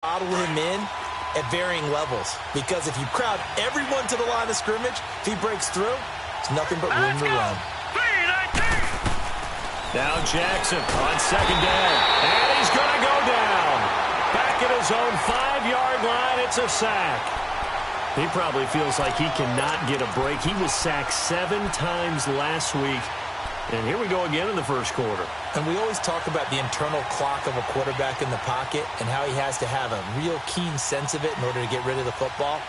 bottle him in at varying levels, because if you crowd everyone to the line of scrimmage, if he breaks through, it's nothing but room to run. Now Jackson on second down, and he's going to go down. Back at his own 5-yard line, it's a sack. He probably feels like he cannot get a break. He was sacked 7 times last week. And here we go again in the first quarter. And we always talk about the internal clock of a quarterback in the pocket and how he has to have a real keen sense of it in order to get rid of the football.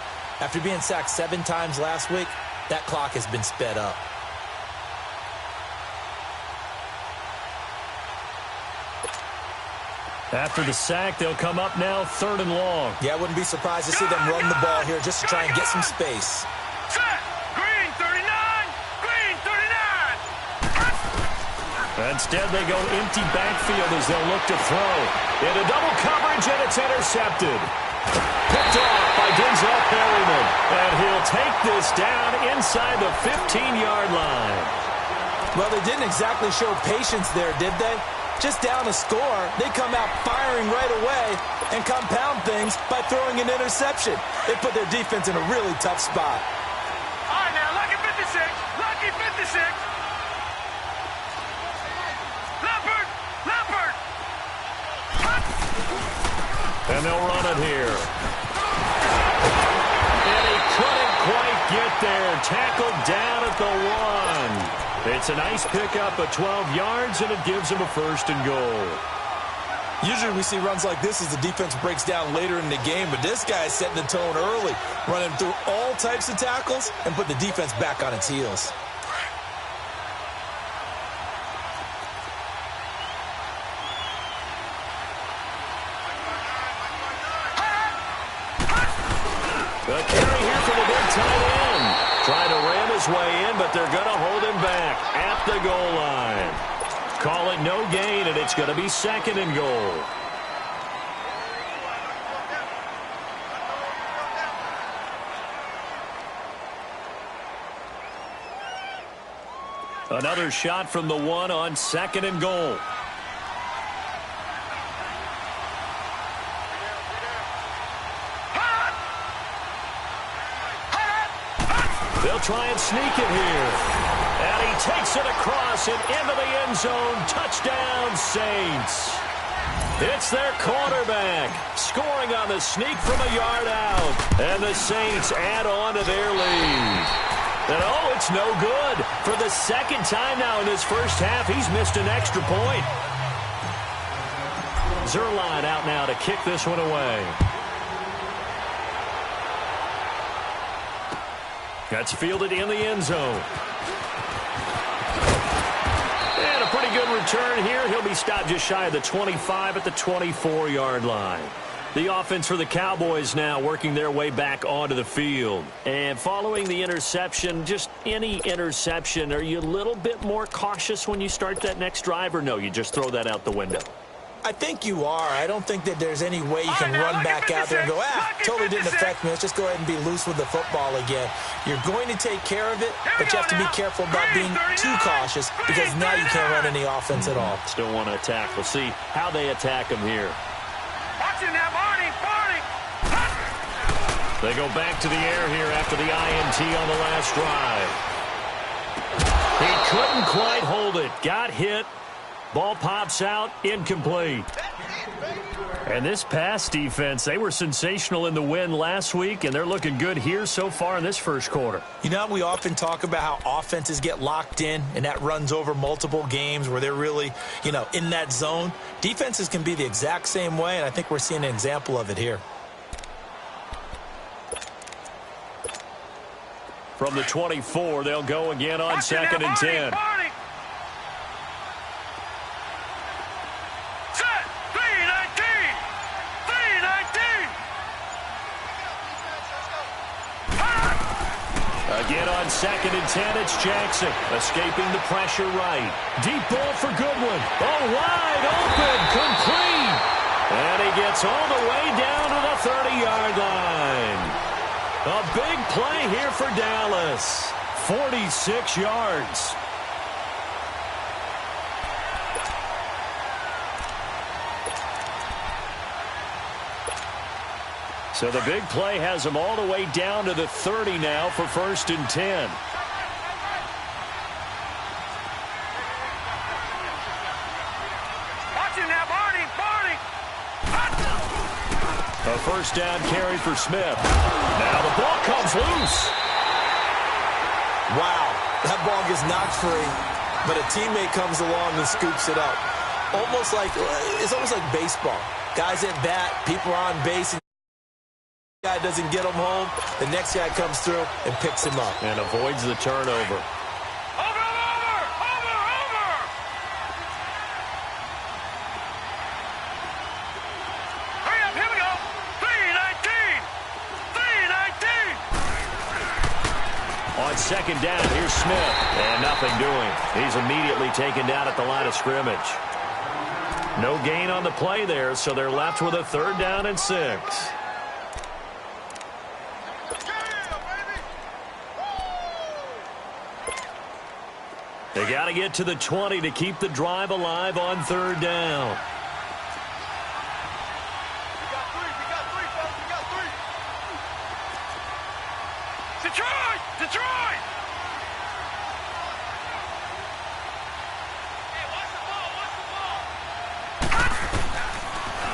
After being sacked 7 times last week, that clock has been sped up. After the sack, they'll come up now 3rd and long. Yeah, I wouldn't be surprised to see them run the ball here just to try and get some space. Instead, they go empty backfield as they'll look to throw. Into double coverage, and it's intercepted. Picked off by Denzel Perryman. And he'll take this down inside the 15-yard line. Well, they didn't exactly show patience there, did they? Just down a score, they come out firing right away and compound things by throwing an interception. They put their defense in a really tough spot. All right, now, lucky 56. Lucky 56. And they'll run it here. And he couldn't quite get there. Tackled down at the 1. It's a nice pickup of 12 yards, and it gives him a 1st and goal. Usually we see runs like this as the defense breaks down later in the game, but this guy is setting the tone early, running through all types of tackles and put the defense back on its heels. The carry here for the big tight end. Trying to ram his way in, but they're going to hold him back at the goal line. Call it no gain, and it's going to be 2nd and goal. Another shot from the 1 on 2nd and goal. They'll try and sneak it here. And he takes it across and into the end zone. Touchdown, Saints. It's their quarterback scoring on the sneak from a yard out. And the Saints add on to their lead. And oh, it's no good. For the 2nd time now in this first half, he's missed an extra point. Zuerlein out now to kick this one away. That's fielded in the end zone. And a pretty good return here. He'll be stopped just shy of the 25 at the 24-yard line. The offense for the Cowboys now working their way back onto the field. And following the interception, just any interception, are you a little bit more cautious when you start that next drive, or no, you just throw that out the window? I think you are. I don't think that there's any way you can run back out there and go, totally didn't affect me. Let's just go ahead and be loose with the football again. You're going to take care of it, but you have to be careful about being too cautious, because now you can't run any offense at all. Still want to attack. We'll see how they attack him here. Watching that, Barney. They go back to the air here after the INT on the last drive. He couldn't quite hold it. Got hit. Ball pops out, incomplete. And this pass defense, they were sensational in the win last week, and they're looking good here so far in this first quarter. You know, we often talk about how offenses get locked in, and that runs over multiple games where they're really, in that zone. Defenses can be the exact same way, and I think we're seeing an example of it here. From the 24, they'll go again on 2nd and 10. Again on 2nd and 10, it's Jackson escaping the pressure right. Deep ball for Goodwin. Oh, wide open, complete. And he gets all the way down to the 30-yard line. A big play here for Dallas. 46 yards. So the big play has them all the way down to the 30 now for 1st and 10. Watch him now, Barney! Barney! A first down carry for Smith. Now the ball comes loose. Wow, that ball gets knocked free, but a teammate comes along and scoops it up. It's almost like baseball. Guys at bat, people are on base, and the guy doesn't get him home. The next guy comes through and picks him up. And avoids the turnover. Over! Hurry up, here we go! 3:19! On second down, here's Smith. And nothing doing. He's immediately taken down at the line of scrimmage. No gain on the play there, so they're left with a 3rd down and 6. They got to get to the 20 to keep the drive alive on 3rd down. Detroit!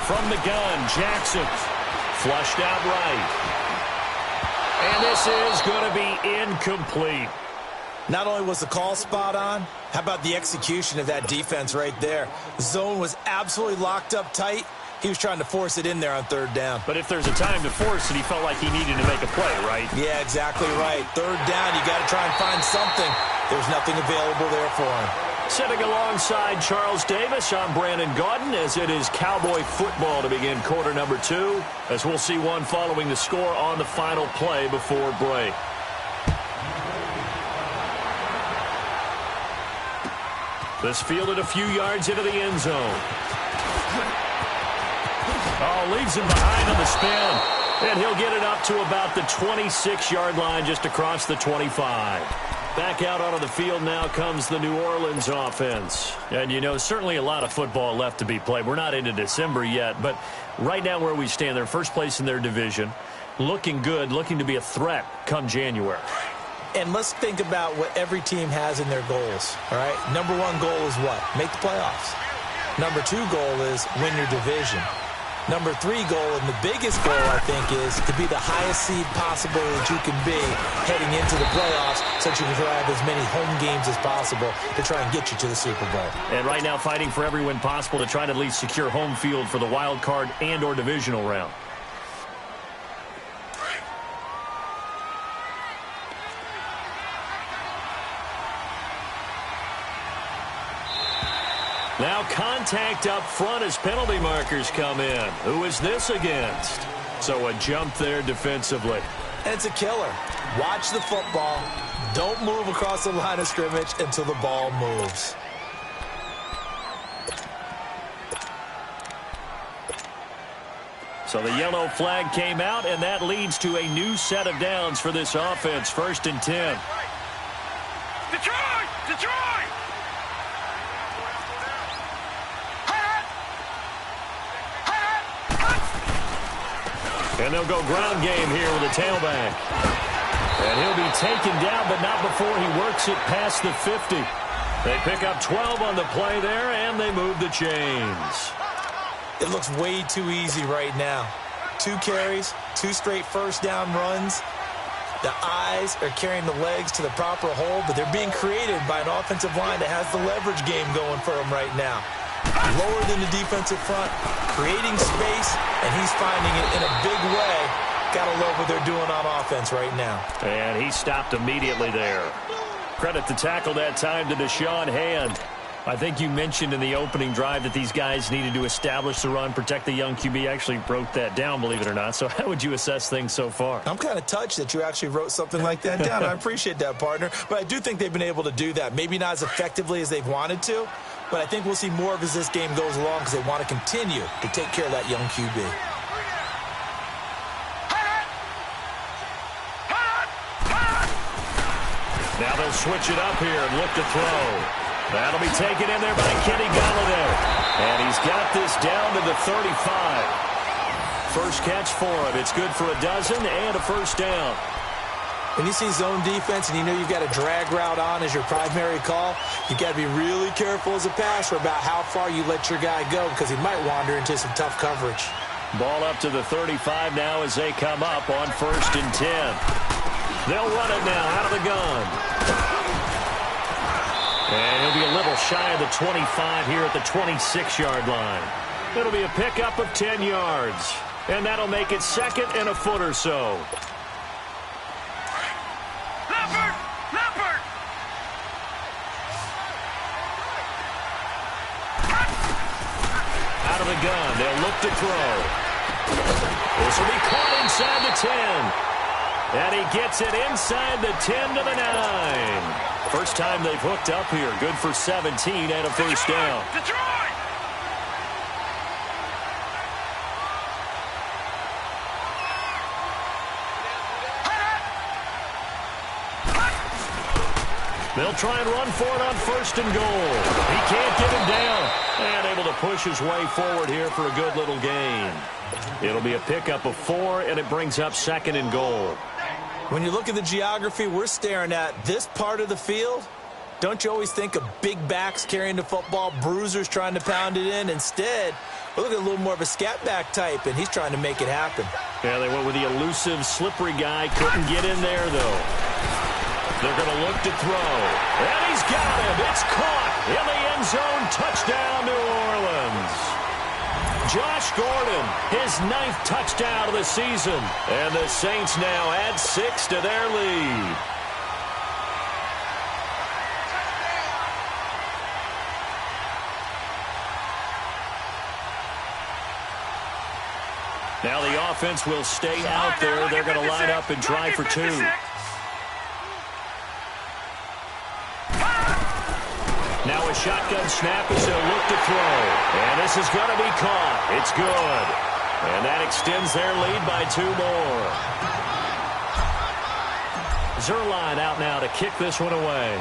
From the gun, Jackson. Flushed out right. And this is going to be incomplete. Not only was the call spot on, how about the execution of that defense right there? The zone was absolutely locked up tight. He was trying to force it in there on 3rd down. But if there's a time to force it, he felt like he needed to make a play, right? Yeah, exactly right. 3rd down, you got to try and find something. There's nothing available there for him. Sitting alongside Charles Davis, I'm Brandon Gaudin, as it is Cowboy football to begin quarter number 2, as we'll see one following the score on the final play before break. This fielded a few yards into the end zone. Oh, leaves him behind on the spin. And he'll get it up to about the 26-yard line, just across the 25. Back out onto the field now comes the New Orleans offense. And, you know, certainly a lot of football left to be played. We're not into December yet, but right now where we stand, they're first place in their division. Looking good, looking to be a threat come January. And let's think about what every team has in their goals, all right? Number 1 goal is what? Make the playoffs. Number 2 goal is win your division. Number 3 goal, and the biggest goal, I think, is to be the highest seed possible that you can be heading into the playoffs so that you can have as many home games as possible to try and get you to the Super Bowl. And right now fighting for every win possible to try to at least secure home field for the wild card and or divisional round. Now contact up front as penalty markers come in. Who is this against? So a jump there defensively. And it's a killer. Watch the football. Don't move across the line of scrimmage until the ball moves. So the yellow flag came out, and that leads to a new set of downs for this offense. 1st and 10. Detroit! Detroit! And they'll go ground game here with a tailback. And he'll be taken down, but not before he works it past the 50. They pick up 12 on the play there, and they move the chains. It looks way too easy right now. 2 carries, 2 straight first down runs. The eyes are carrying the legs to the proper hole, but they're being created by an offensive line that has the leverage game going for them right now. Lower than the defensive front, creating space, and he's finding it in a big way. Gotta love what they're doing on offense right now. And he stopped immediately there. Credit the tackle that time to Deshaun Hand. I think you mentioned in the opening drive that these guys needed to establish the run, protect the young QB. Actually broke that down, believe it or not. So how would you assess things so far? I'm kind of touched that you actually wrote something like that down. I appreciate that, partner. But I do think they've been able to do that. Maybe not as effectively as they've wanted to, but I think we'll see more of as this game goes along because they want to continue to take care of that young QB. Now they'll switch it up here and look to throw. That'll be taken in there by Kenny Golladay. And he's got this down to the 35. first catch for him. It's good for a dozen and a first down. When you see zone defense and you know you've got a drag route on as your primary call, you've got to be really careful as a passer about how far you let your guy go because he might wander into some tough coverage. Ball up to the 35 now as they come up on 1st and 10. They'll run it now out of the gun. And he'll be a little shy of the 25 here at the 26-yard line. It'll be a pickup of 10 yards. And that'll make it 2nd and a foot or so. Out of the gun, they'll look to throw. This will be caught inside the 10. And he gets it inside the 10 to the 9. First time they've hooked up here. Good for 17 and a first down. They'll try and run for it on 1st and goal. He can't get him down. And able to push his way forward here for a good little gain. It'll be a pickup of 4, and it brings up 2nd and goal. When you look at the geography we're staring at, this part of the field, don't you always think of big backs carrying the football, bruisers trying to pound it in? Instead, we're looking at a little more of a scat back type, and he's trying to make it happen. Yeah, they went with the elusive, slippery guy. Couldn't get in there, though. They're going to look to throw. And he's got him. It's caught in the end zone. Touchdown, New Orleans. Josh Gordon, his 9th touchdown of the season. And the Saints now add 6 to their lead. Now the offense will stay out there. They're going to line up and try for 2. Now a shotgun snap as they'll look to throw. And this is going to be caught. It's good. And that extends their lead by 2 more. Zerline out now to kick this one away.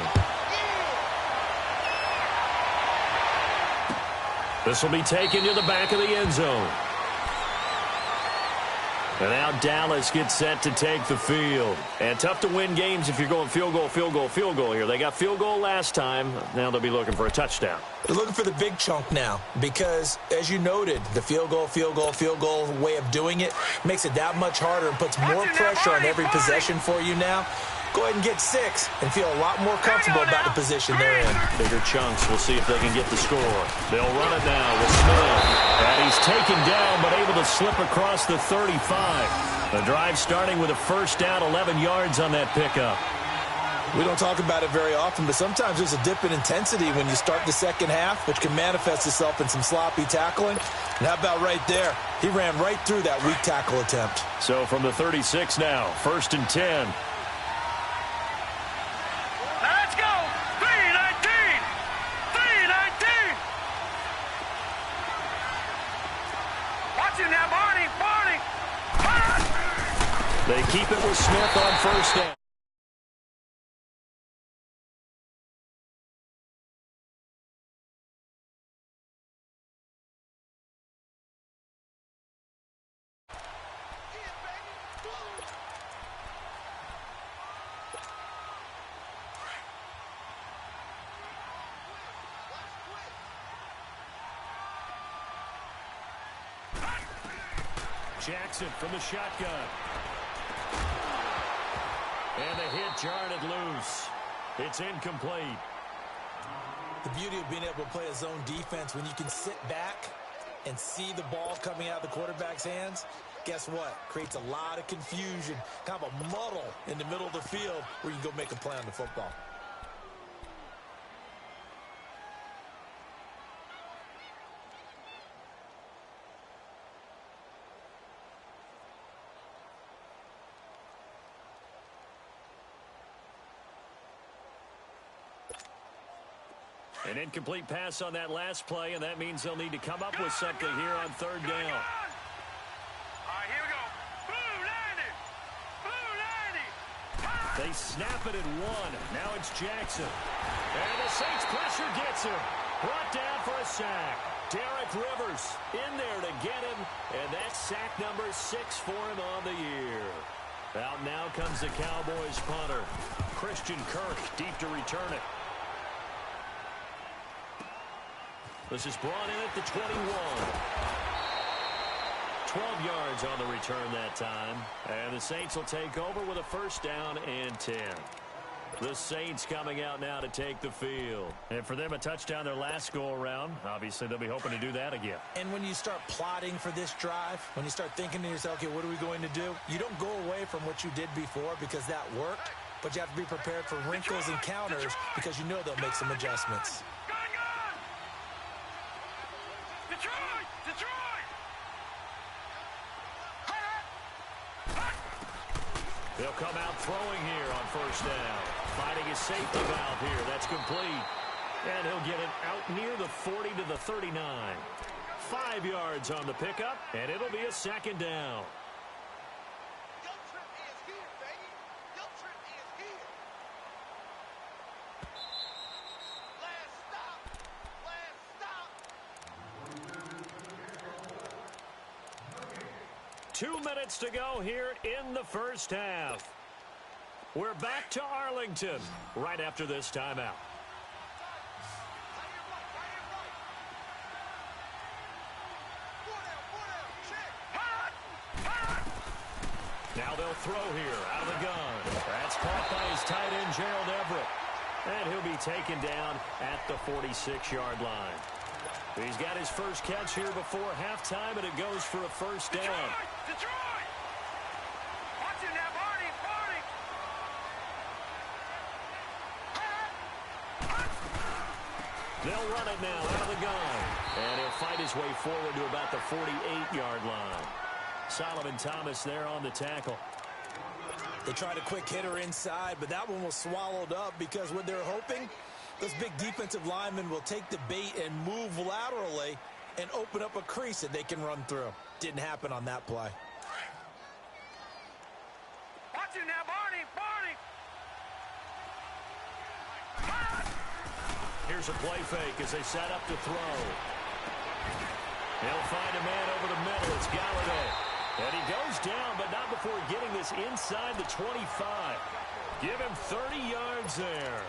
This will be taken to the back of the end zone. And now Dallas gets set to take the field. And tough to win games if you're going field goal, field goal, field goal here. They got field goal last time. Now they'll be looking for a touchdown. They're looking for the big chunk now because, as you noted, the field goal way of doing it makes it that much harder and puts more pressure on every possession for you now. Go ahead and get 6 and feel a lot more comfortable about the position they're in. Bigger chunks. We'll see if they can get the score. They'll run it now with Smith. And he's taken down but able to slip across the 35. The drive starting with a first down, 11 yards on that pickup. We don't talk about it very often, but sometimes there's a dip in intensity when you start the second half, which can manifest itself in some sloppy tackling. And how about right there? He ran right through that weak tackle attempt. So from the 36 now, 1st and 10. Let's go! 319! 319! Watch him now, Barney! Barney! They keep it with Smith on first down. Jackson from the shotgun. And the hit jarred it loose. It's incomplete. The beauty of being able to play a zone defense when you can sit back and see the ball coming out of the quarterback's hands, guess what? Creates a lot of confusion, kind of a muddle in the middle of the field where you can go make a play on the football. An incomplete pass on that last play, and that means they'll need to come up with something here on third down. All right, here we go. Blue 90! Blue 90! They snap it at 1. Now it's Jackson. And the Saints pressure gets him. Brought down for a sack. Derek Rivers in there to get him, and that's sack number 6 for him on the year. Out now comes the Cowboys punter, Christian Kirk, deep to return it. This is brought in at the 21. 12 yards on the return that time. And the Saints will take over with a first down and 10. The Saints coming out now to take the field. And for them, a touchdown their last go-around. Obviously, they'll be hoping to do that again. And when you start plotting for this drive, when you start thinking to yourself, okay, what are we going to do? You don't go away from what you did before because that worked, but you have to be prepared for wrinkles and counters because you know they'll make some adjustments. They'll come out throwing here on first down. Finding his safety valve here. That's complete. And he'll get it out near the 40 to the 39. 5 yards on the pickup, and it'll be a second down. Two minutes to go here in the first half. We're back to Arlington right after this timeout. Now they'll throw here out of the gun. That's caught by his tight end, Gerald Everett. And he'll be taken down at the 46-yard line. He's got his first catch here before halftime, and it goes for a first down. Detroit! Watch it now, Barney! They'll run it now out of the gun. And he'll fight his way forward to about the 48-yard line. Solomon Thomas there on the tackle. They tried a quick hitter inside, but that one was swallowed up because what they're hoping, those big defensive linemen will take the bait and move laterally and open up a crease that they can run through. Didn't happen on that play. Watch it now, Barney! Here's a play fake as they set up to throw. He'll find a man over the middle. It's Galladay. And he goes down, but not before getting this inside the 25. Give him 30 yards there.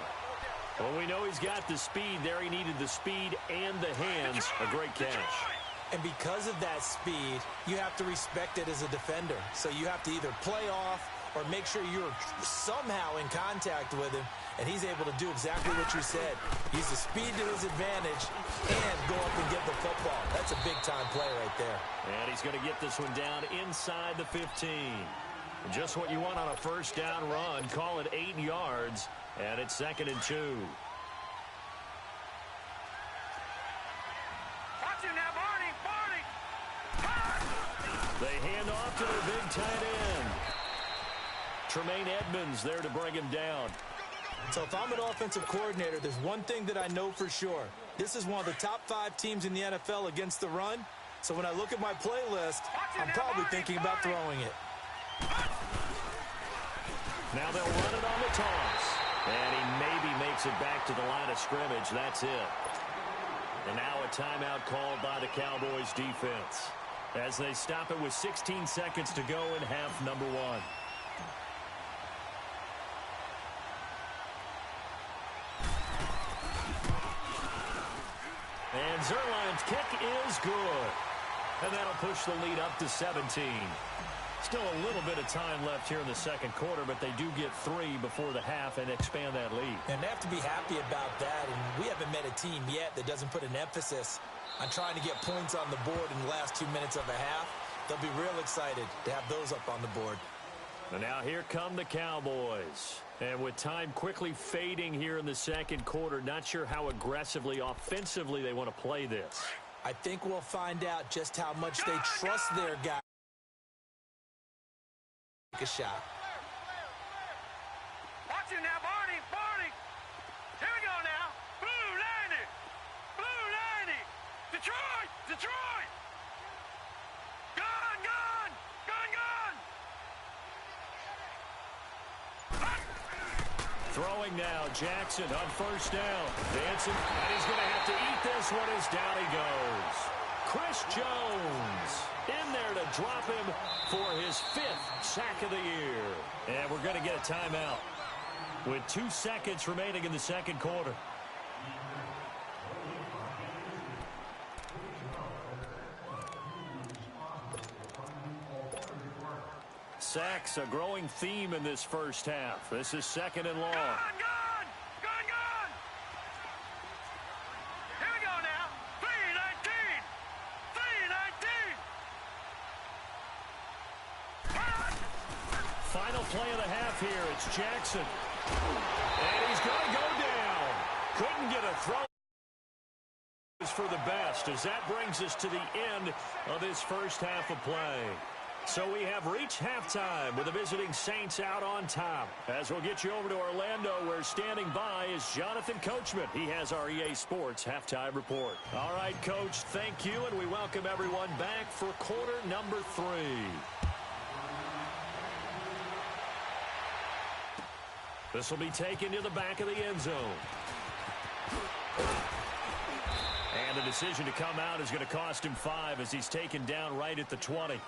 Well, we know he's got the speed there. He needed the speed and the hands. A great catch. And because of that speed, you have to respect it as a defender. So you have to either play off or make sure you're somehow in contact with him, and he's able to do exactly what you said. Use the speed to his advantage and go up and get the football. That's a big-time play right there. And he's going to get this one down inside the 15. Just what you want on a first down run. Call it 8 yards, and it's 2nd and 2. Watch it now, Barney! They hand off to their big tight end. Tremaine Edmonds there to bring him down. So if I'm an offensive coordinator, there's one thing that I know for sure. This is one of the top 5 teams in the NFL against the run. So when I look at my playlist, I'm probably thinking about throwing it. Now they'll run it on the toss. And he maybe makes it back to the line of scrimmage. That's it. And now a timeout called by the Cowboys defense as they stop it with 16 seconds to go in half number 1. And Zerline's kick is good. And that'll push the lead up to 17. Still a little bit of time left here in the second quarter, but they do get 3 before the half and expand that lead. And they have to be happy about that. And we haven't met a team yet that doesn't put an emphasis on trying to get points on the board in the last 2 minutes of a half. They'll be real excited to have those up on the board. And now here come the Cowboys. And with time quickly fading here in the second quarter, not sure how aggressively, offensively they want to play this. I think we'll find out just how much they trust their guy. Take a shot. Watch it now, Barney! Here we go now! Blue 90! Detroit! Gun! Throwing now, Jackson on first down. Dancing, and he's going to have to eat this one as down he goes. Chris Jones in there to drop him for his 5th sack of the year. And we're going to get a timeout with 2 seconds remaining in the second quarter. Sacks, a growing theme in this first half. This is 2nd and long. Gone! Here we go now. 3:19. 3:19. Final play of the half here. It's Jackson. And he's going to go down. Couldn't get a throw for the best as that brings us to the end of this first half of play. So we have reached halftime with the visiting Saints out on top. As we'll get you over to Orlando, where standing by is Jonathan Coachman. He has our EA Sports halftime report. All right, Coach, thank you, and we welcome everyone back for quarter number 3. This will be taken to the back of the end zone. And the decision to come out is going to cost him 5 as he's taken down right at the 20.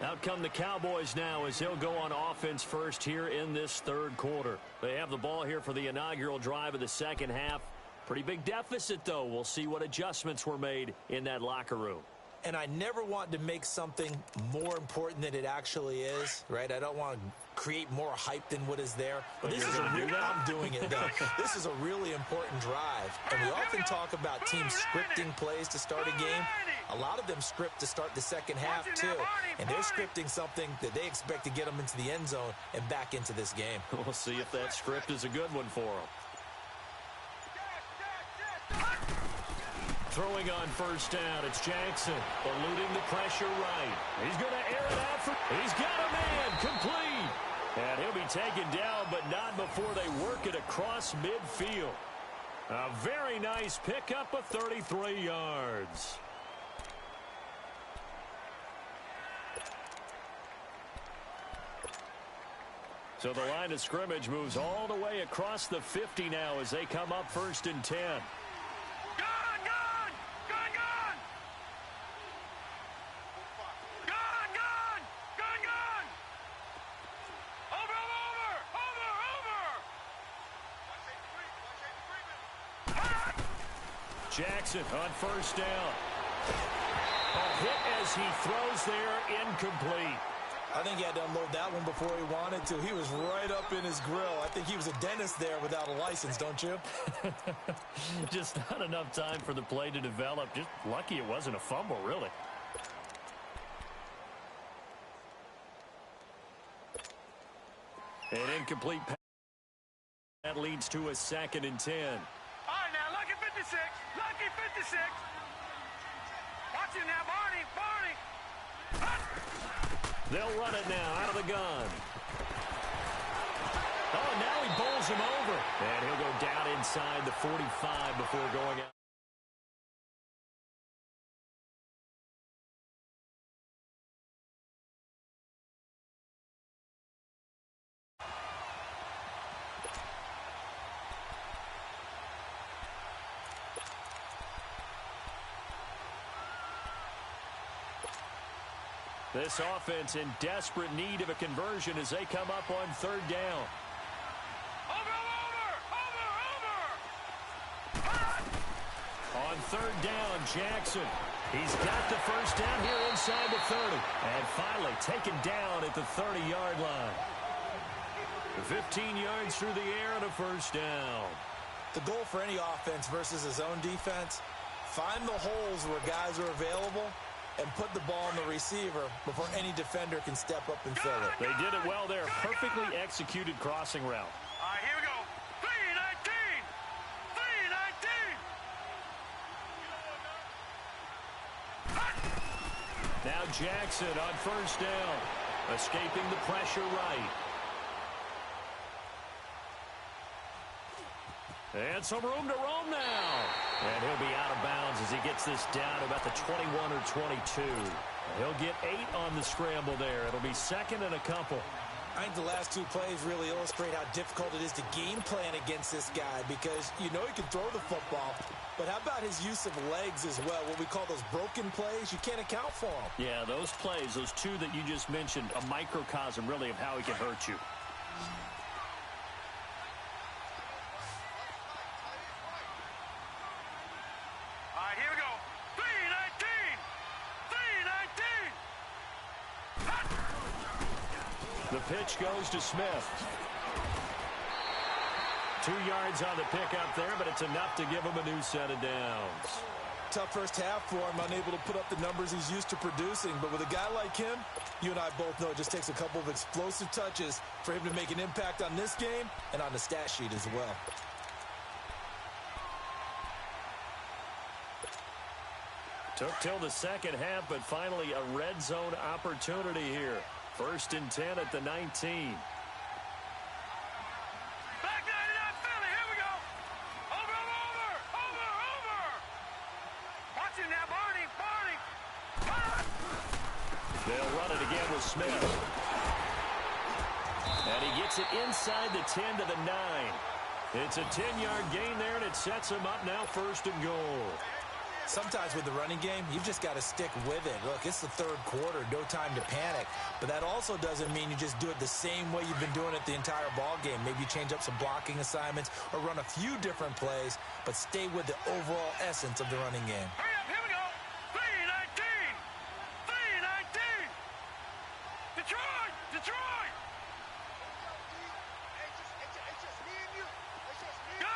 Out come the Cowboys now as they'll go on offense first here in this third quarter. They have the ball here for the inaugural drive of the second half. Pretty big deficit, though. We'll see what adjustments were made in that locker room. And I never want to make something more important than it actually is, right? I don't want to create more hype than what is there. But this is I'm doing it, though. This is a really important drive. And we often talk about teams scripting plays to start a game. A lot of them script to start the second half, too. And they're scripting something that they expect to get them into the end zone and back into this game. We'll see if that script is a good one for them. Throwing on first down, it's Jackson, eluding the pressure right. He's going to air it out for... He's got a man, complete. And he'll be taken down, but not before they work it across midfield. A very nice pickup of 33 yards. So the line of scrimmage moves all the way across the 50 now as they come up 1st and 10. Jackson on first down. A hit as he throws there, incomplete. I think he had to unload that one before he wanted to. He was right up in his grill. I think he was a dentist there without a license, don't you? Just not enough time for the play to develop. Just lucky it wasn't a fumble, really. An incomplete pass. That leads to a 2nd and 10. All right, now, lucky 56. Lucky 56. Watch it now, Barney. They'll run it now out of the gun. Oh, now he bowls him over. And he'll go down inside the 45 before going out. This offense in desperate need of a conversion as they come up on 3rd down. On 3rd down, Jackson. He's got the first down here inside the 30. And finally taken down at the 30-yard line. 15 yards through the air and a first down. The goal for any offense versus a zone defense, find the holes where guys are available and put the ball on the receiver before any defender can step up and fill it. They did it well there. Perfectly executed crossing route. All right, here we go. 3:19. 3:19. Now Jackson on first down. Escaping the pressure right. And some room to roam now. And he'll be out of bounds as he gets this down about the 21 or 22. He'll get 8 on the scramble there. It'll be 2nd and a couple. I think the last two plays really illustrate how difficult it is to game plan against this guy because you know he can throw the football, but how about his use of legs as well? What we call those broken plays, you can't account for them. Yeah, those plays, those two that you just mentioned, a microcosm really of how he can hurt you. All right, here we go. 3-19. 3-19. The pitch goes to Smith. 2 yards on the pickup there, but it's enough to give him a new set of downs. Tough first half for him, unable to put up the numbers he's used to producing. But with a guy like him, you and I both know it just takes a couple of explosive touches for him to make an impact on this game and on the stat sheet as well. Took till the second half, but finally a red zone opportunity here. 1st and 10 at the 19. Back 99 Philly. Here we go. Over. Watch it now, Barney. They'll run it again with Smith. And he gets it inside the 10 to the 9. It's a 10-yard gain there, and it sets him up now 1st and goal. Sometimes with the running game, you've just got to stick with it. Look, it's the 3rd quarter, no time to panic. But that also doesn't mean you just do it the same way you've been doing it the entire ball game. Maybe change up some blocking assignments or run a few different plays, but stay with the overall essence of the running game. Hurry up, here we go. 3-19. 3-19. Detroit. It's just me and you. Gun.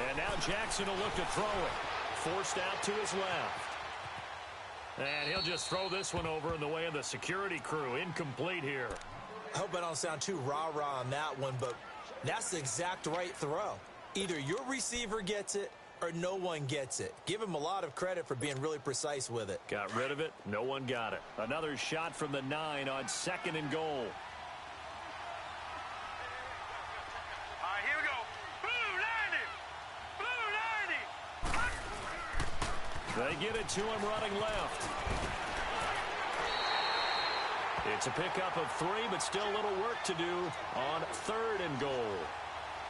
And now Jackson will look to throw it. Forced out to his left. And he'll just throw this one over in the way of the security crew. Incomplete here. I hope I don't sound too rah-rah on that one, but that's the exact right throw. Either your receiver gets it or no one gets it. Give him a lot of credit for being really precise with it. Got rid of it. No one got it. Another shot from the 9 on 2nd and goal. All right, here we go. Blue 90. They get it to him running left. It's a pickup of 3, but still a little work to do on 3rd and goal.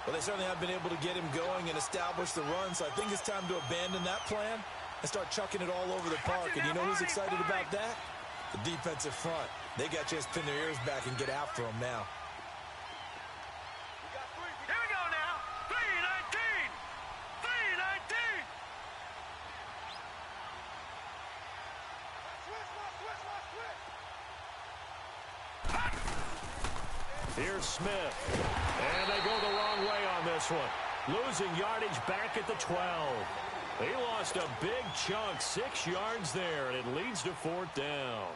Well, they certainly have been able to get him going and establish the run, so I think it's time to abandon that plan and start chucking it all over the park. And you know who's excited about that? The defensive front. They got to just pin their ears back and get after him now. Here we go now. 3-19. 3-19. Here's Smith. And they go the wrong way on this one. Losing yardage back at the 12. He lost a big chunk, 6 yards there, and it leads to 4th down.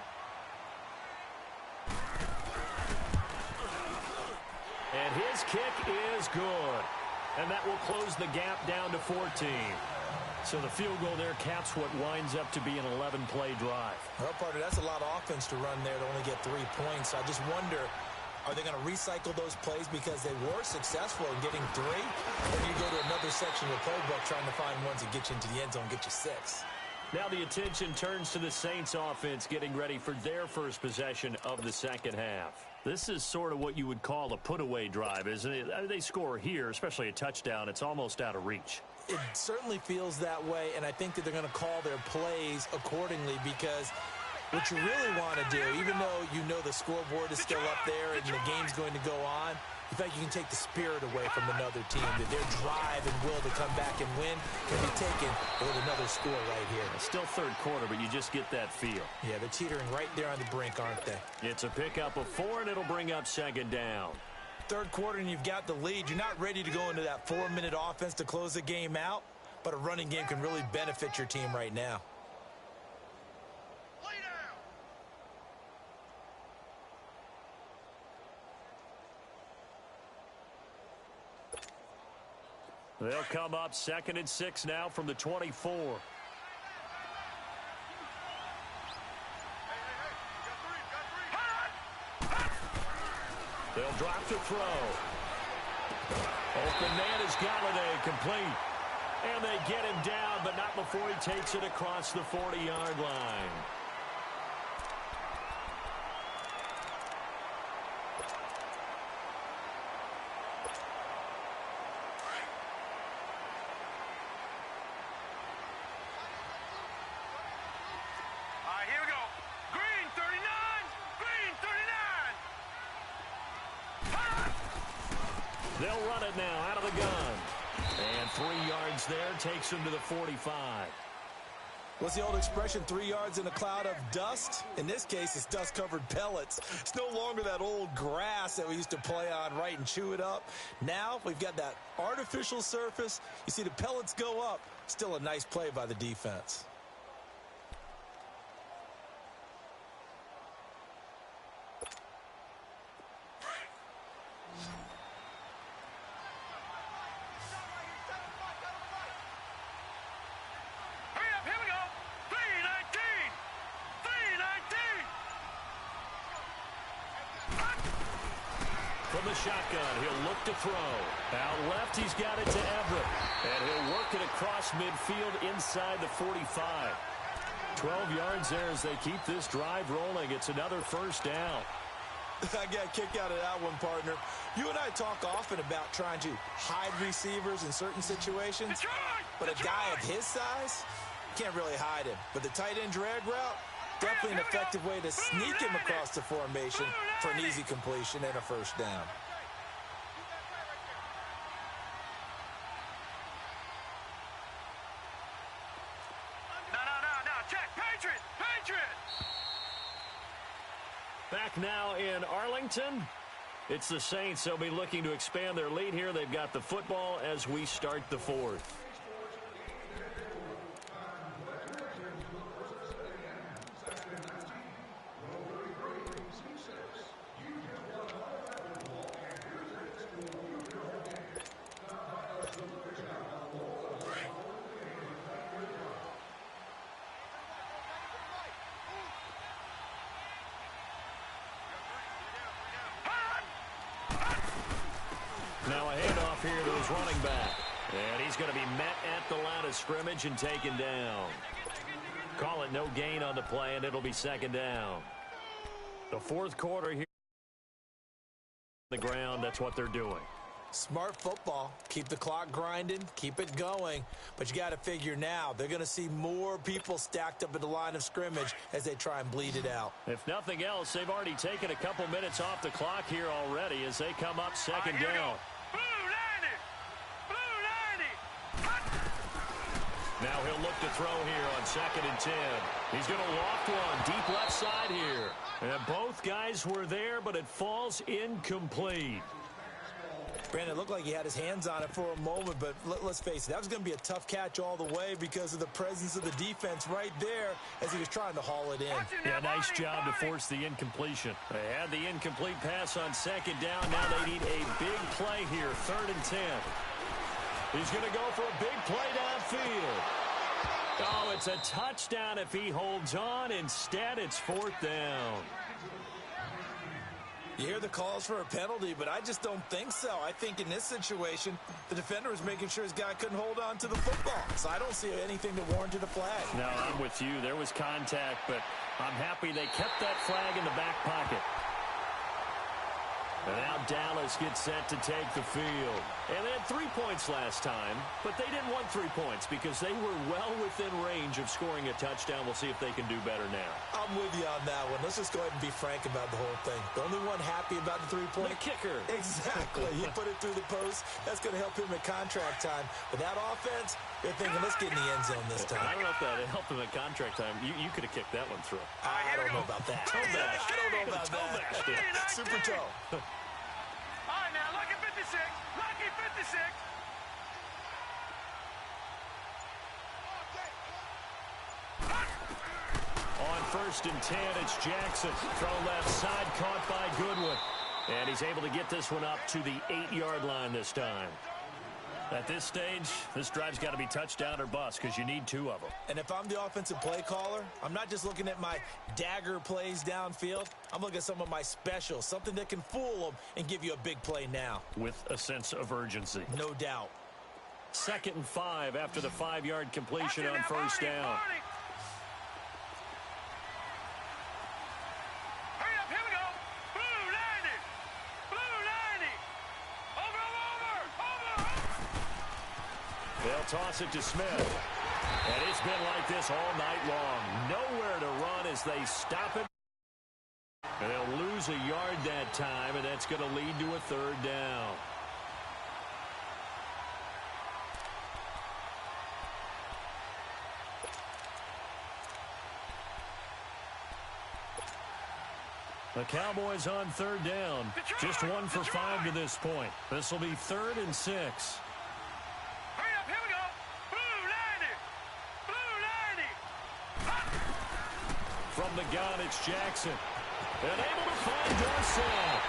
And his kick is good. And that will close the gap down to 14. So the field goal there caps what winds up to be an 11-play drive. Well, partner, that's a lot of offense to run there to only get 3 points. I just wonder, are they going to recycle those plays because they were successful in getting 3? Or do you go to another section of the playbook trying to find ones that get you into the end zone and get you 6? Now the attention turns to the Saints offense getting ready for their first possession of the second half. This is sort of what you would call a put-away drive, isn't it? I mean, they score here, especially a touchdown. It's almost out of reach. It certainly feels that way, and I think that they're going to call their plays accordingly because what you really want to do, even though you know the scoreboard is still up there and the game's going to go on, in fact, you can take the spirit away from another team, that their drive and will to come back and win can be taken with another score right here. It's still 3rd quarter, but you just get that feel. Yeah, they're teetering right there on the brink, aren't they? It's a pickup of 4, and it'll bring up 2nd down. 3rd quarter, and you've got the lead. You're not ready to go into that 4-minute offense to close the game out, but a running game can really benefit your team right now. They'll come up 2nd and 6 now from the 24. They'll drop to throw. Open man is Galladay, complete. And they get him down, but not before he takes it across the 40-yard line. They'll run it now out of the gun. And 3 yards there takes him to the 45. What's the old expression, 3 yards in a cloud of dust? In this case, it's dust-covered pellets. It's no longer that old grass that we used to play on, right, and chew it up. Now we've got that artificial surface. You see the pellets go up. Still a nice play by the defense. From the shotgun, he'll look to throw. Out left, he's got it to Everett. And he'll work it across midfield inside the 45. 12 yards there as they keep this drive rolling. It's another first down. I got a kick out of that one, partner. You and I talk often about trying to hide receivers in certain situations. But a guy of his size, can't really hide him. But the tight end drag route, definitely an effective way to sneak him across the formation for an easy completion and a first down. No, check. Patriot! Back now in Arlington. It's the Saints. They'll be looking to expand their lead here. They've got the football as we start the fourth. Now a handoff here to his running back. And he's going to be met at the line of scrimmage and taken down. Call it no gain on the play, and it'll be second down. The fourth quarter here. The ground, that's what they're doing. Smart football. Keep the clock grinding. Keep it going. But you got to figure now, they're going to see more people stacked up at the line of scrimmage as they try and bleed it out. If nothing else, they've already taken a couple minutes off the clock here already as they come up second down. Now he'll look to throw here on 2nd and 10. He's going to loft one deep left side here. And both guys were there, but it falls incomplete. Brandon, it looked like he had his hands on it for a moment, but let's face it, that was going to be a tough catch all the way because of the presence of the defense right there as he was trying to haul it in. Yeah, nice job to force the incompletion. They had the incomplete pass on 2nd down. Now they need a big play here, 3rd and 10. He's going to go for a big play downfield. Oh, it's a touchdown if he holds on. Instead, it's 4th down. You hear the calls for a penalty, but I just don't think so. I think in this situation, the defender was making sure his guy couldn't hold on to the football. So I don't see anything that warranted a flag. No, I'm with you. There was contact, but I'm happy they kept that flag in the back pocket. And now Dallas gets set to take the field. And they had 3 points last time, but they didn't want 3 points because they were well within range of scoring a touchdown. We'll see if they can do better now. I'm with you on that one. Let's just go ahead and be frank about the whole thing. The only one happy about the 3-point? The kicker. Exactly. He put it through the post. That's going to help him at contract time. But that offense, they're thinking, let's get in the end zone this time. I don't know if that helped him at contract time. You could have kicked that one through. I don't know about that. Toe bash. I don't know about that. Super toe. All right, now, lucky 56. Lucky 56. On 1st and 10, it's Jackson. Throw left side, caught by Goodwin. And he's able to get this one up to the 8-yard line this time. At this stage, this drive's got to be touchdown or bust because you need 2 of them. And if I'm the offensive play caller, I'm not just looking at my dagger plays downfield. I'm looking at some of my specials, something that can fool them and give you a big play now. With a sense of urgency. No doubt. 2nd and 5 after the 5-yard completion on 1st down. Hurry up, here we go. Blue 90. Blue 90. Over. They'll toss it to Smith. And it's been like this all night long. Nowhere to run as they stop it. And they'll lose a yard that time, and that's going to lead to a 3rd down. The Cowboys on third down. Just 1 for 5 to this point. This will be 3rd and 6. Hurry up, here we go. Blue 90. Blue 90. From the gun, it's Jackson. And able to find Dorsett.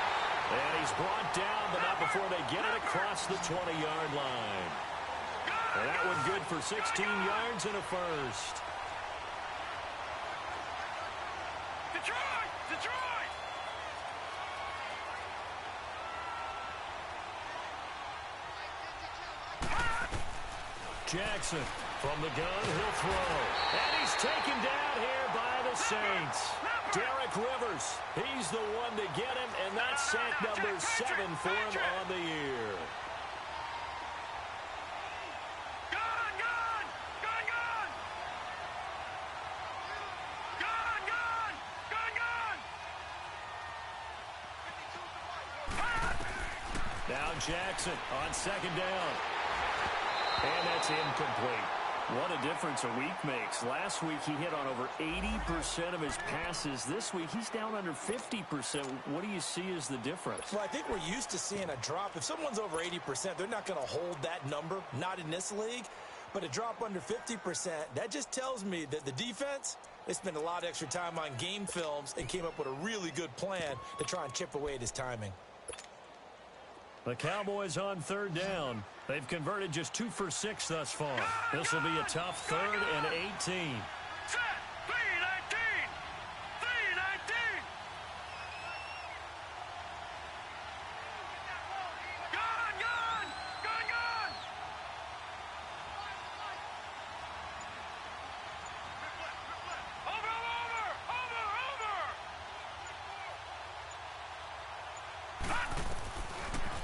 And he's brought down, but not before they get it across the 20-yard line. And that one good for 16 yards and a first. Detroit! Detroit! Jackson from the gun, he'll throw. And he's taken down here by the Saints. Derek Rivers, he's the one to get him, and that's sack number 7 for him on the year. Gun! Gun! Gun! Gun! Gun! Gun! Gun! Gun! Now Jackson on 2nd down. And that's incomplete. What a difference a week makes. Last week he hit on over 80% of his passes. This week he's down under 50%. What do you see as the difference? Well, I think we're used to seeing a drop. If someone's over 80%, they're not going to hold that number, not in this league. But a drop under 50%, that just tells me that the defense, they spent a lot of extra time on game films and came up with a really good plan to try and chip away at his timing. The Cowboys on 3rd down. They've converted just 2 for 6 thus far. This will be a tough 3rd and 18. Set! 319! 319! Gun! Gun! Gun! Gun! Over! Over! Over! Over!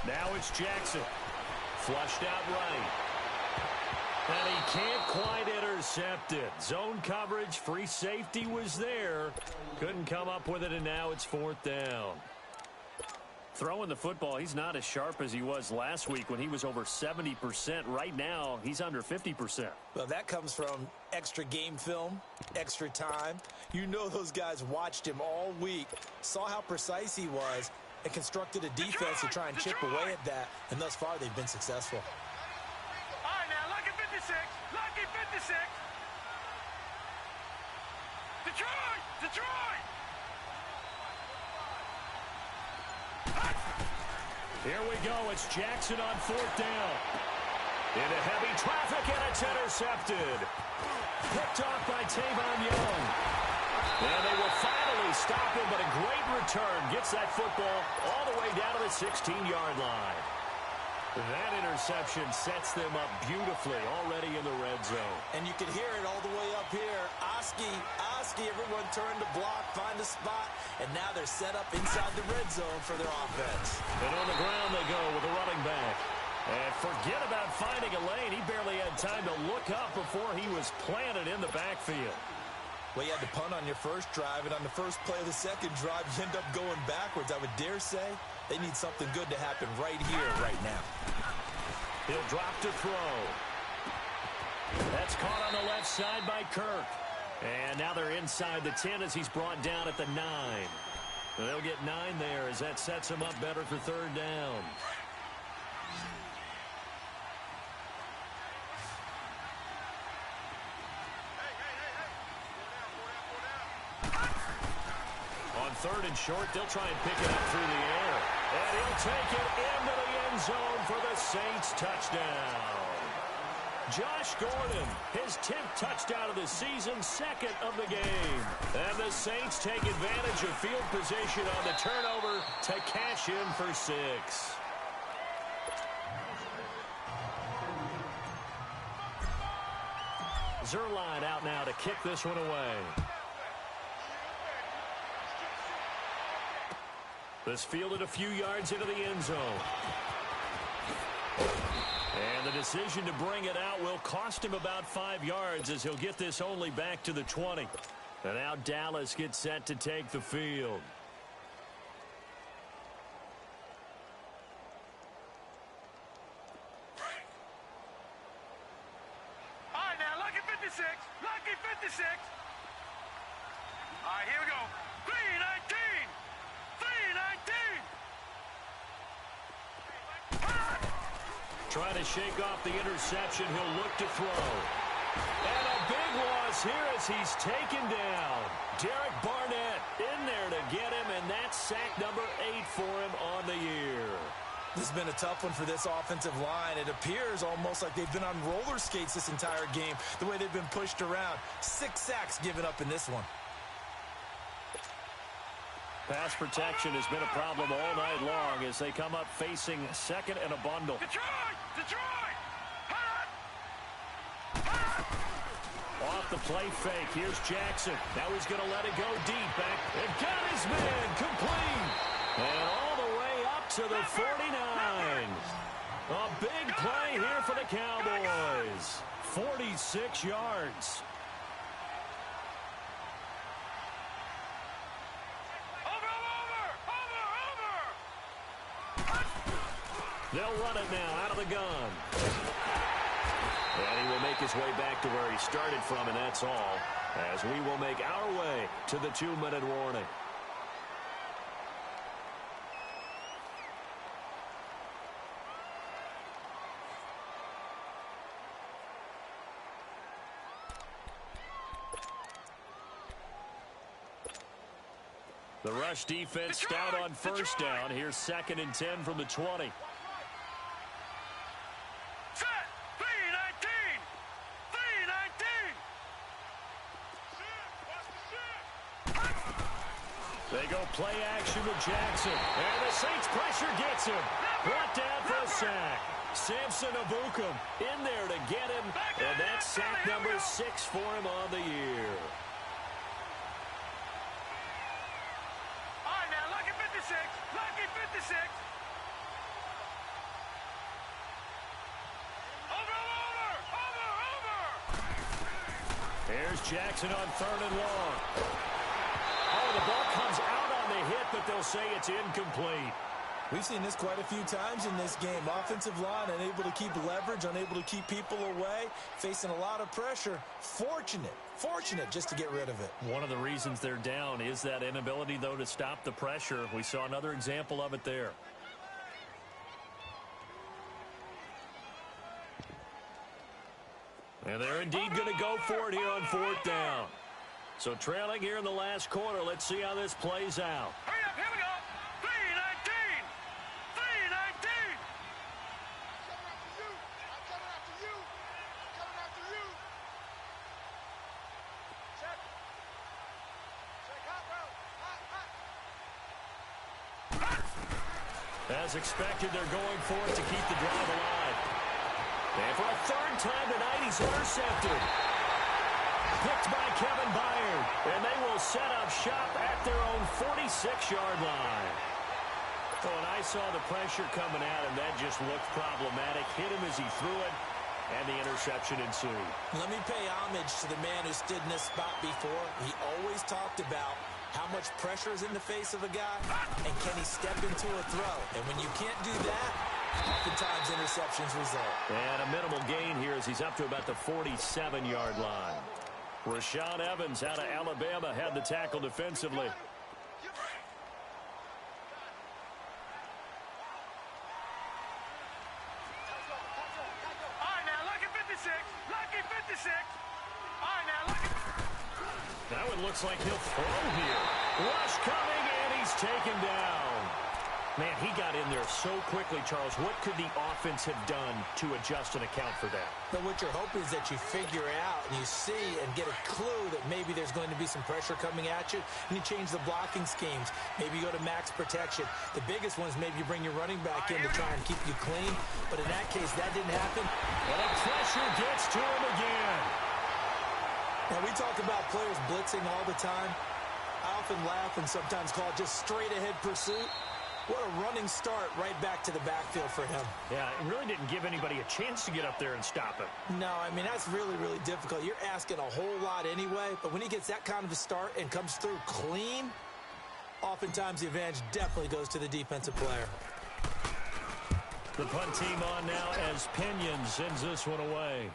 Now it's Jackson. Flushed out right. And he can't quite intercept it. Zone coverage, free safety was there. Couldn't come up with it, and now it's 4th down. Throwing the football, he's not as sharp as he was last week when he was over 70%. Right now, he's under 50%. Well, that comes from extra game film, extra time. You know those guys watched him all week, saw how precise he was, and constructed a defense to try and chip away at that, and thus far they've been successful. All right, now, lucky 56. Lucky 56. Detroit! Detroit! Here we go. It's Jackson on 4th down. Into heavy traffic, and it's intercepted. Picked off by Tavon Young. And they will finally stop him, but a great return gets that football all the way down to the 16-yard line. That interception sets them up beautifully already in the red zone. And you can hear it all the way up here. Oski, everyone turned to block, find a spot, and now they're set up inside the red zone for their offense. And on the ground they go with a running back. And forget about finding a lane. He barely had time to look up before he was planted in the backfield. Well, you had to punt on your first drive, and on the first play of the second drive, you end up going backwards. I would dare say they need something good to happen right here, right now. He'll drop to throw. That's caught on the left side by Kirk. And now they're inside the 10 as he's brought down at the 9. They'll get 9 there as that sets him up better for 3rd down. On 3rd and short, they'll try and pick it up through the air. And he'll take it into the end zone for the Saints touchdown. Josh Gordon, his 10th touchdown of the season, 2nd of the game. And the Saints take advantage of field position on the turnover to cash in for 6. Zerline out now to kick this one away. This fielded a few yards into the end zone. And the decision to bring it out will cost him about 5 yards as he'll get this only back to the 20. And now Dallas gets set to take the field. All right, now, lucky 56. Lucky 56. All right, here we go. 319. Trying to shake off the interception. He'll look to throw. And a big loss here as he's taken down. Derek Barnett in there to get him, and that's sack number 8 for him on the year. This has been a tough one for this offensive line. It appears almost like they've been on roller skates this entire game, the way they've been pushed around. 6 sacks given up in this one. Pass protection has been a problem all night long as they come up facing second and a bundle. Detroit! Detroit! Off the play fake. Here's Jackson. Now he's going to let it go deep. Back and got his man complete. And all the way up to the 49. A big play here for the Cowboys. 46 yards. They'll run it now out of the gun. And he will make his way back to where he started from, and that's all, as we will make our way to the 2-minute warning. The rush defense stout on first down. Here's 2nd and 10 from the 20. They go play action with Jackson. And the Saints pressure gets him. Brought down for a sack. Samson Abukum in there to get him. And that's sack number 6 for him on the year. All right, now, lucky 56. Lucky 56. Over. Here's Jackson on 3rd and long. Oh, the ball comes out on the hit, but they'll say it's incomplete. We've seen this quite a few times in this game. Offensive line unable to keep leverage, unable to keep people away, facing a lot of pressure. Fortunate just to get rid of it. One of the reasons they're down is that inability, though, to stop the pressure. We saw another example of it there. And they're indeed going to go for it here on 4th down. So trailing here in the last quarter. Let's see how this plays out. Hurry up, here we go. 3-19. 3-19. I'm coming after you. I'm coming after you. Check. Check hot, bro. Hot. As expected, they're going for it to keep the drive alive. And for a 3rd time tonight, he's intercepted. Picked by Kevin Byard. And they will set up shop at their own 46-yard line. Oh, and I saw the pressure coming at him. That just looked problematic. Hit him as he threw it, and the interception ensued. Let me pay homage to the man who stood in this spot before. He always talked about how much pressure is in the face of a guy, and can he step into a throw. And when you can't do that, oftentimes interceptions result. And a minimal gain here as he's up to about the 47-yard line. Rashaan Evans out of Alabama had the tackle defensively. All right, now, lucky 56. Lucky 56. All right, now, lucky. That one looks like he'll throw here. Rush coming, and he's taken down. Man, he got in there so quickly, Charles. What could the offense have done to adjust and account for that? But what you're hoping is that you figure out and you see and get a clue that maybe there's going to be some pressure coming at you, and you change the blocking schemes. Maybe you go to max protection. The biggest one is maybe you bring your running back in to try and keep you clean. But in that case, that didn't happen. And the pressure gets to him again. Now, we talk about players blitzing all the time. I often laugh and sometimes call it just straight-ahead pursuit. What a running start right back to the backfield for him. Yeah, it really didn't give anybody a chance to get up there and stop him. No, I mean, that's really, really difficult. You're asking a whole lot anyway, but when he gets that kind of a start and comes through clean, oftentimes the advantage definitely goes to the defensive player. The punt team on now as Pinion sends this one away.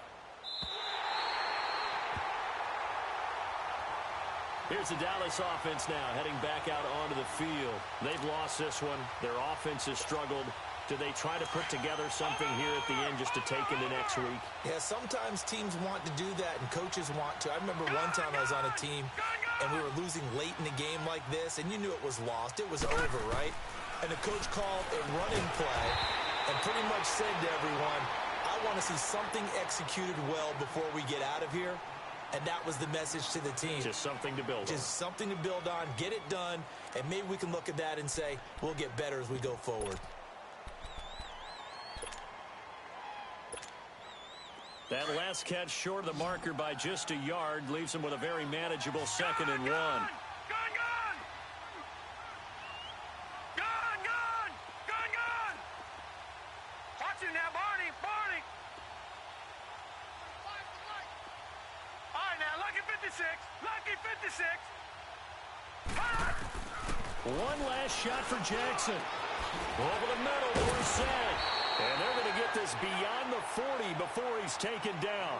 Here's the Dallas offense now heading back out onto the field. They've lost this one. Their offense has struggled. Do they try to put together something here at the end just to take into next week? Yeah, sometimes teams want to do that and coaches want to. I remember one time I was on a team and we were losing late in a game like this, and you knew it was lost. It was over, right? And the coach called a running play and pretty much said to everyone, I want to see something executed well before we get out of here. And that was the message to the team. Just something to build on. Just something to build on, get it done, and maybe we can look at that and say, we'll get better as we go forward. That last catch short of the marker by just a yard leaves him with a very manageable 2nd and 1. Gone! Watch it now, Barney! All right, now, lucky 56! Lucky 56! One last shot for Jackson. Over the middle, we're set. And they're going to get this beyond the 40 before he's taken down.